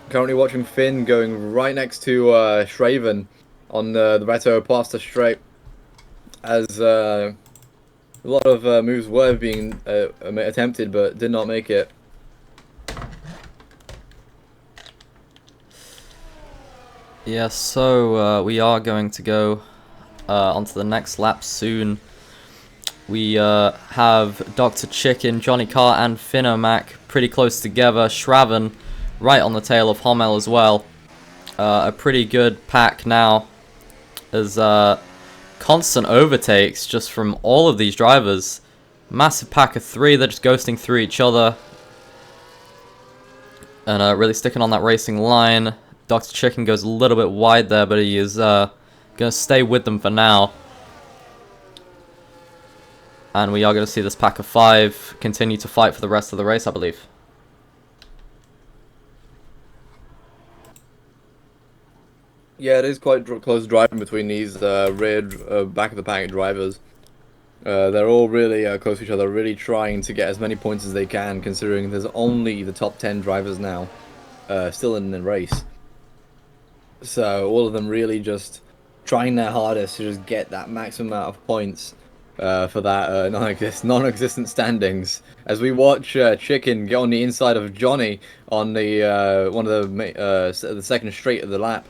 S1: Currently watching Finn going right next to Schraven on the Reto Pasta straight, as a lot of moves were being attempted but did not make it.
S2: Yeah, so we are going to go onto the next lap soon. We have Dr. Chicken, Johnny Carr, and Finno-Mac pretty close together. Schraven right on the tail of Hummel as well. A pretty good pack now, as constant overtakes just from all of these drivers. Massive pack of 3, they're just ghosting through each other. And really sticking on that racing line. Dr. Chicken goes a little bit wide there, but he is going to stay with them for now. And we are going to see this pack of 5 continue to fight for the rest of the race, I believe.
S1: Yeah, it is quite close driving between these rear back of the pack drivers. They're all really close to each other, really trying to get as many points as they can, considering there's only the top 10 drivers now still in the race. So all of them really just trying their hardest to just get that maximum amount of points for that non-existent standings. As we watch Chicken get on the inside of Johnny on the one of the second straight of the lap.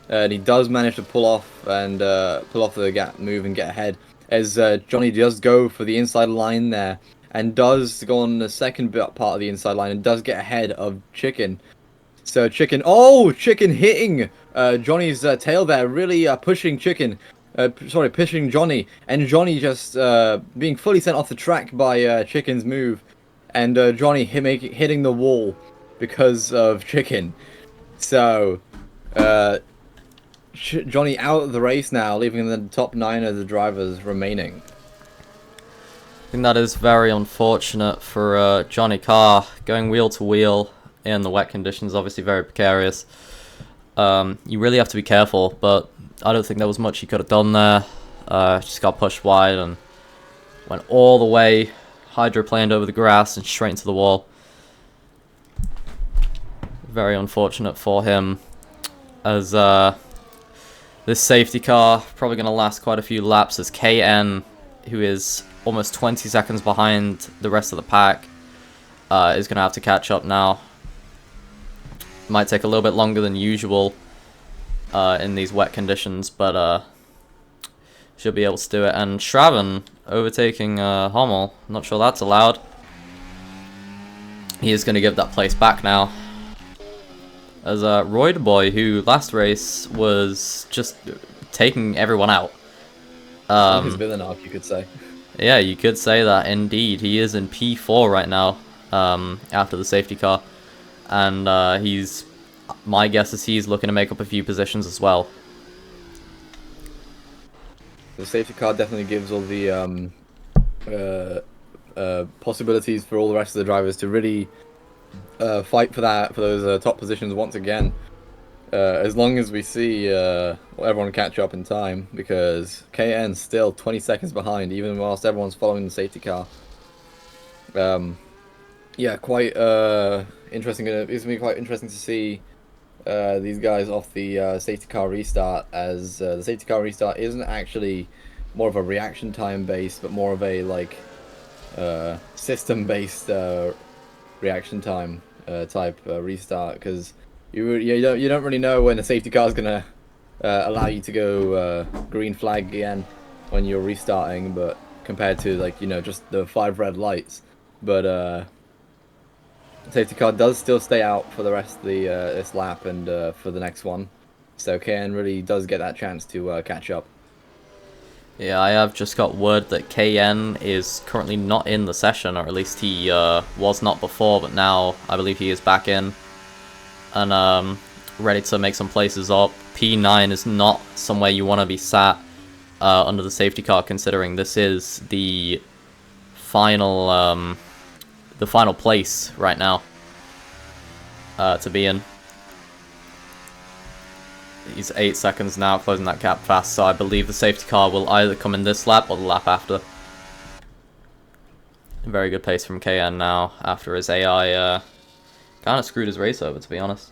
S1: And he does manage to pull off the gap move and get ahead, as Johnny does go for the inside line there and does go on the second part of the inside line and does get ahead of Chicken. So Chicken hitting Johnny's tail there, really pushing Chicken, pushing Johnny, and Johnny just being fully sent off the track by Chicken's move, and Johnny hitting the wall because of Chicken. So Johnny out of the race now, leaving the top 9 of the drivers remaining.
S2: I think that is very unfortunate for Johnny Carr, going wheel to wheel in the wet conditions, obviously very precarious. You really have to be careful, but I don't think there was much he could have done there. Just got pushed wide and went all the way, hydroplaned over the grass and straight into the wall. Very unfortunate for him, as this safety car probably going to last quite a few laps, as KN, who is almost 20 seconds behind the rest of the pack, is going to have to catch up now. Might take a little bit longer than usual in these wet conditions, but she'll be able to do it. And Shraven overtaking Hummel, not sure that's allowed. He is going to give that place back now, as Roy Boy, who last race was just taking everyone out.
S1: His villain arc, you could say.
S2: Yeah, you could say that indeed. He is in P4 right now, after the safety car, and my guess is he's looking to make up a few positions as well.
S1: The safety car definitely gives all the possibilities for all the rest of the drivers to really fight for those top positions once again. As long as we see everyone catch up in time, because KN's still 20 seconds behind, even whilst everyone's following the safety car. Yeah, quite interesting. It's gonna be quite interesting to see these guys off the safety car restart, as the safety car restart isn't actually more of a reaction time based, but more of a system based reaction time type restart, because you don't really know when a safety car is gonna allow you to go green flag again when you're restarting, but compared to just the 5 red lights. But safety car does still stay out for the rest of the this lap and for the next one, so KN really does get that chance to catch up.
S2: Yeah, I have just got word that KN is currently not in the session, or at least he was not before, but now I believe he is back in and ready to make some places up. P9 is not somewhere you want to be sat under the safety car, considering this is the final place right now to be in. He's 8 seconds now, closing that gap fast, so I believe the safety car will either come in this lap or the lap after. Very good pace from KN now, after his AI kind of screwed his race over, to be honest.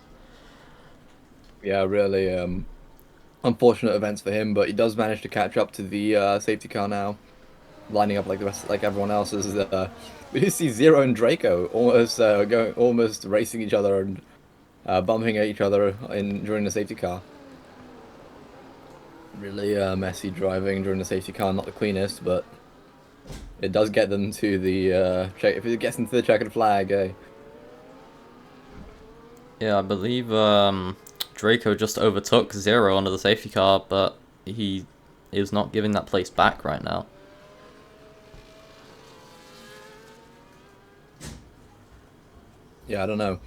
S1: Yeah, really unfortunate events for him, but he does manage to catch up to the safety car now, lining up like everyone else. We do see Zero and Draco almost racing each other and bumping at each other during the safety car. Really messy driving during the safety car, not the cleanest, but it does get them to the check. If it gets into the checkered flag,
S2: Yeah, I believe Draco just overtook Zero under the safety car, but he is not giving that place back right now.
S1: Yeah, I don't know.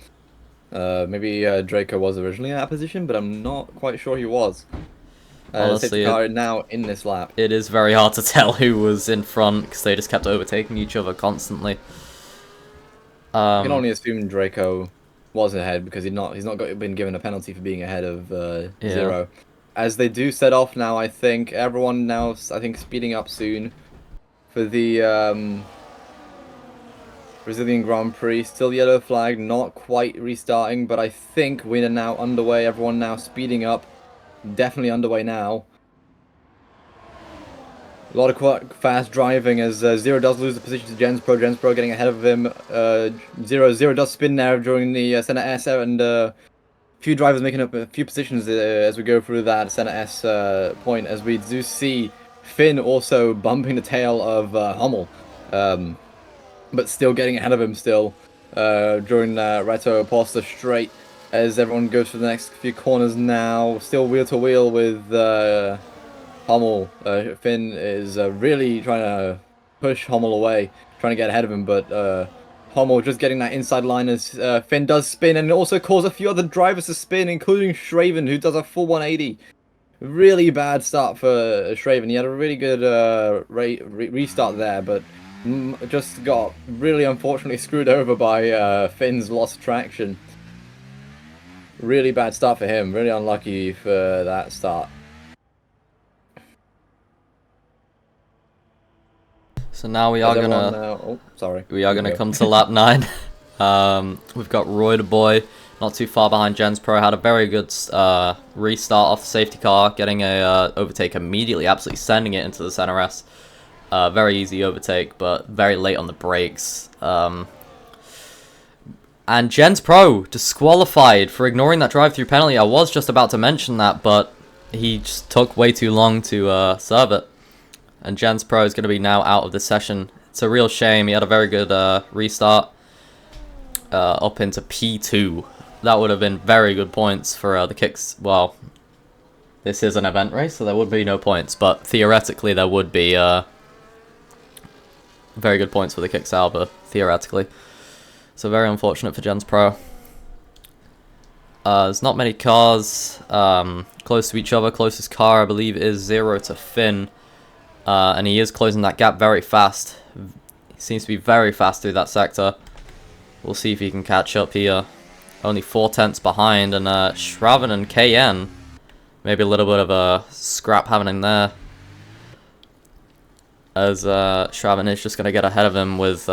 S1: Maybe Draco was originally in that position, but I'm not quite sure he was. Safety
S2: Honestly,
S1: car now in this lap.
S2: it is very hard to tell who was in front because they just kept overtaking each other constantly.
S1: You can only assume Draco was ahead because he's not been given a penalty for being ahead of
S2: Yeah.
S1: Zero. As they do set off now, I think everyone now speeding up soon for the Brazilian Grand Prix. Still yellow flag, not quite restarting, but I think we are now underway. Everyone now speeding up, definitely underway now. A lot of quite fast driving as Zero does lose the position to Jens Pro. Jens Pro getting ahead of him. Zero does spin there during the center S, and a few drivers making up a few positions as we go through that center S point. As we do see Finn also bumping the tail of Hummel, but still getting ahead of him still during Reto Posta straight. As everyone goes for the next few corners now, still wheel to wheel with Hummel. Finn is really trying to push Hummel away, trying to get ahead of him, but Hummel just getting that inside line as Finn does spin, and also cause a few other drivers to spin, including Shraven, who does a full 180. Really bad start for Shraven. He had a really good restart there, but just got really unfortunately screwed over by Finn's lost traction. Really bad start for him. Really unlucky for that start.
S2: So now we are gonna come to lap 9. We've got Roy the Boy, not too far behind Jens Pro. Had a very good restart off the safety car, getting a overtake immediately, absolutely sending it into the center S. Very easy overtake, but very late on the brakes. And Jens Pro disqualified for ignoring that drive-through penalty. I was just about to mention that, but he just took way too long to serve it. And Jens Pro is going to be now out of the session. It's a real shame. He had a very good restart up into P2. That would have been very good points for the kicks. Well, this is an event race, so there would be no points. But theoretically, there would be very good points for the kicks Alba, theoretically. So very unfortunate for Jens Pro. There's not many cars close to each other. Closest car, I believe, is Zero to Finn. And he is closing that gap very fast. He seems to be very fast through that sector. We'll see if he can catch up here. Only 4/10 behind, and Shraven and KN, maybe a little bit of a scrap happening there. As Shraven is just going to get ahead of him with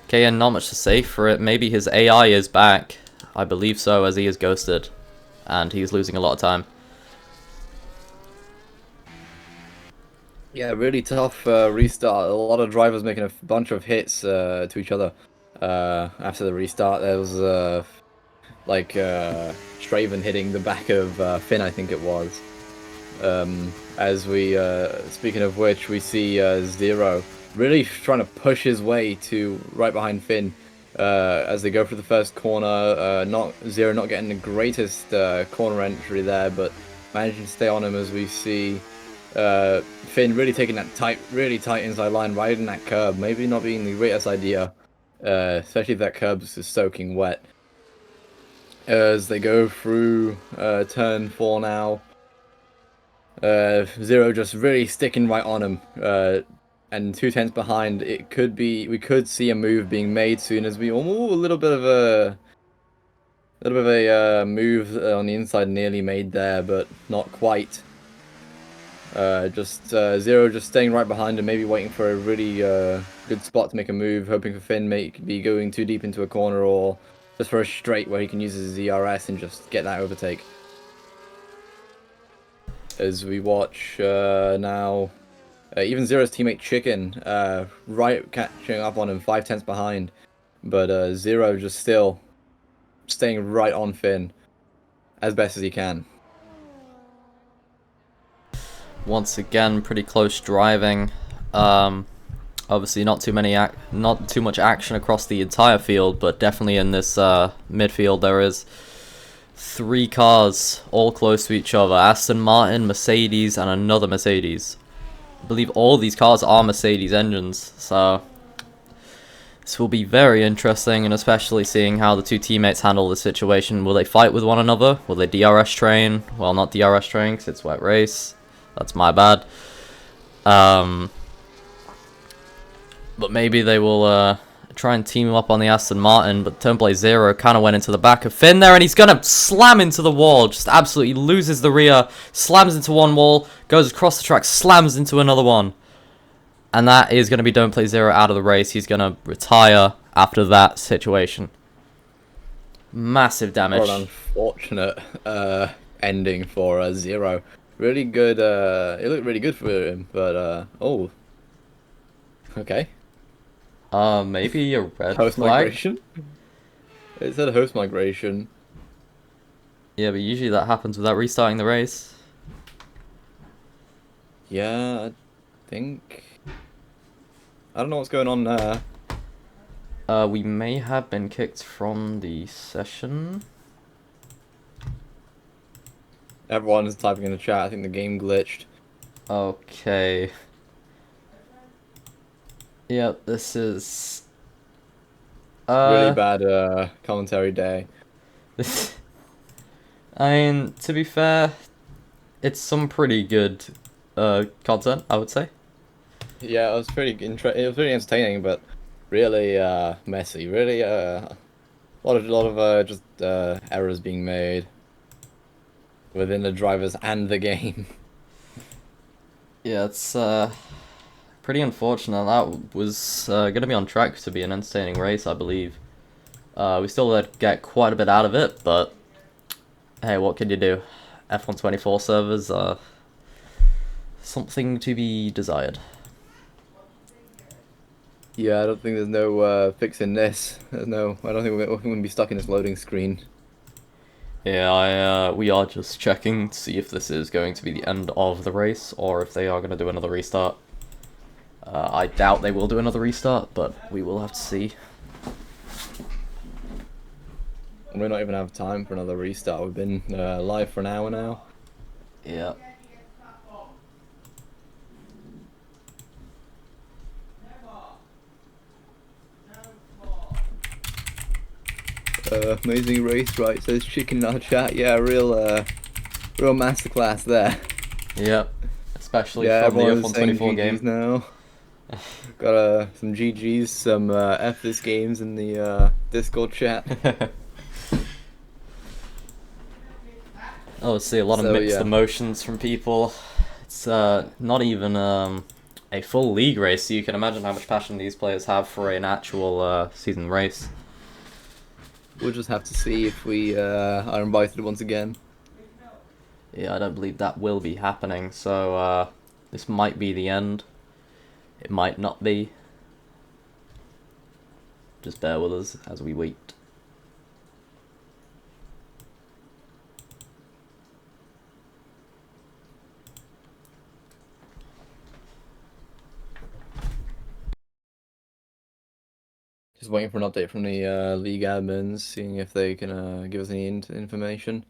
S2: KN not much to say for it. Maybe his AI is back. I believe so, as he is ghosted. And he's losing a lot of time.
S1: Yeah, really tough restart. A lot of drivers making a bunch of hits to each other after the restart. There was Shraven hitting the back of Finn, I think it was. As we, speaking of which, we see Zero really trying to push his way to right behind Finn as they go through the first corner. Zero not getting the greatest corner entry there, but managing to stay on him as we see Finn really taking that really tight inside line, riding that curb. Maybe not being the greatest idea, especially if that curb's just soaking wet. As they go through turn 4 now. Zero just really sticking right on him, and 2/10 behind. We could see a move being made soon as we a little bit of a move on the inside nearly made there, but not quite. Zero just staying right behind him, maybe waiting for a really good spot to make a move, hoping for Finn be going too deep into a corner, or just for a straight where he can use his ZRS and just get that overtake. As we watch now, even Zero's teammate Chicken right catching up on him, 5/10 behind, but Zero just still staying right on Finn as best as he can.
S2: Once again, pretty close driving. Obviously, not too much action across the entire field, but definitely in this midfield there is. 3 cars all close to each other. Aston Martin, Mercedes, and another Mercedes. I believe all these cars are Mercedes engines, so this will be very interesting, and especially seeing how the two teammates handle the situation. Will they fight with one another? Will they DRS train? Well, not DRS train because it's wet race. That's my bad. But maybe they will try and team up on the Aston Martin, but Turnplay Zero kind of went into the back of Finn there, and he's going to slam into the wall. Just absolutely loses the rear, slams into one wall, goes across the track, slams into another one. And that is going to be Don't Play Zero out of the race. He's going to retire after that situation. Massive damage.
S1: What an unfortunate ending for Zero. Really good, it looked really good for him, but, oh. Okay.
S2: Maybe a red
S1: Host
S2: flag?
S1: migration? It said host migration.
S2: Yeah, but usually that happens without restarting the race.
S1: Yeah, I think... I don't know what's going on there.
S2: We may have been kicked from the session.
S1: Everyone is typing in the chat. I think the game glitched.
S2: Okay. Yep, this is...
S1: Really bad commentary day.
S2: I mean, to be fair, it's some pretty good content, I would say.
S1: Yeah, it was pretty it was really entertaining, but really messy. Really a lot of just errors being made within the drivers and the game.
S2: Yeah, it's pretty unfortunate. That was going to be on track to be an entertaining race, I believe. We still did get quite a bit out of it, but hey, what can you do? F124 servers are something to be desired.
S1: Yeah, I don't think there's no fixing this. There's no. I don't think we're going to be stuck in this loading screen.
S2: Yeah, we are just checking to see if this is going to be the end of the race, or if they are going to do another restart. I doubt they will do another restart, but we will have to see.
S1: We may not even have time for another restart. We've been live for an hour now.
S2: Yeah.
S1: Amazing race, right? Says Chicken in our chat. Yeah, real masterclass there.
S2: Yep. Especially
S1: Yeah,
S2: from the
S1: everyone's saying
S2: F124
S1: GGs
S2: game.
S1: now. Got some GGs, some F this games in the Discord chat.
S2: Oh, see a lot of
S1: So,
S2: mixed
S1: yeah.
S2: emotions from people. It's not even a full league race, so you can imagine how much passion these players have for an actual season race.
S1: We'll just have to see if we are invited once again.
S2: Yeah, I don't believe that will be happening, so this might be the end. It might not be. Just bear with us as we wait.
S1: Just waiting for an update from the league admins, seeing if they can give us any information.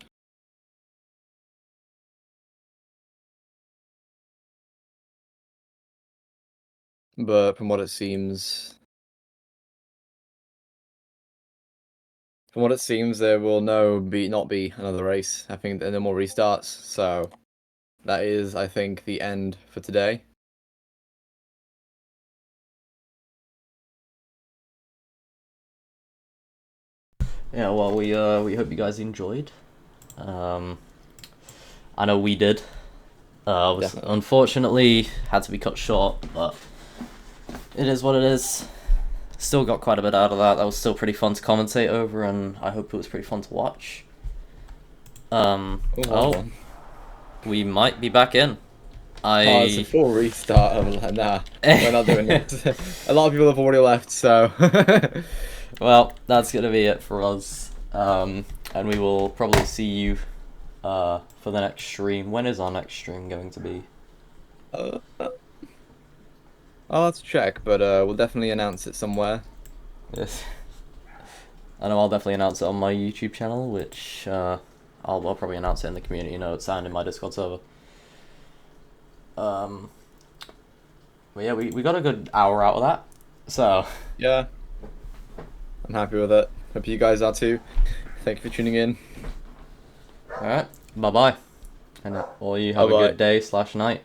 S1: But from what it seems, there will not be another race. I think there are no more restarts. So that is, I think, the end for today.
S2: Yeah, well, we hope you guys enjoyed. I know we did. Unfortunately, had to be cut short, but it is what it is. Still got quite a bit out of that. That was still pretty fun to commentate over, and I hope it was pretty fun to watch. We might be back in.
S1: It's a full restart. Nah, we're not doing it. A lot of people have already left, so.
S2: Well, that's gonna be it for us. And we will probably see you for the next stream. When is our next stream going to be?
S1: I'll have to check, but we'll definitely announce it somewhere.
S2: Yes. I know I'll definitely announce it on my YouTube channel, which I'll probably announce it in the community notes and in my Discord server. But yeah, we got a good hour out of that. So
S1: Yeah, I'm happy with it. Hope you guys are too. Thank you for tuning in.
S2: all right, bye bye, and all you
S1: Bye
S2: have a
S1: bye.
S2: good day/night.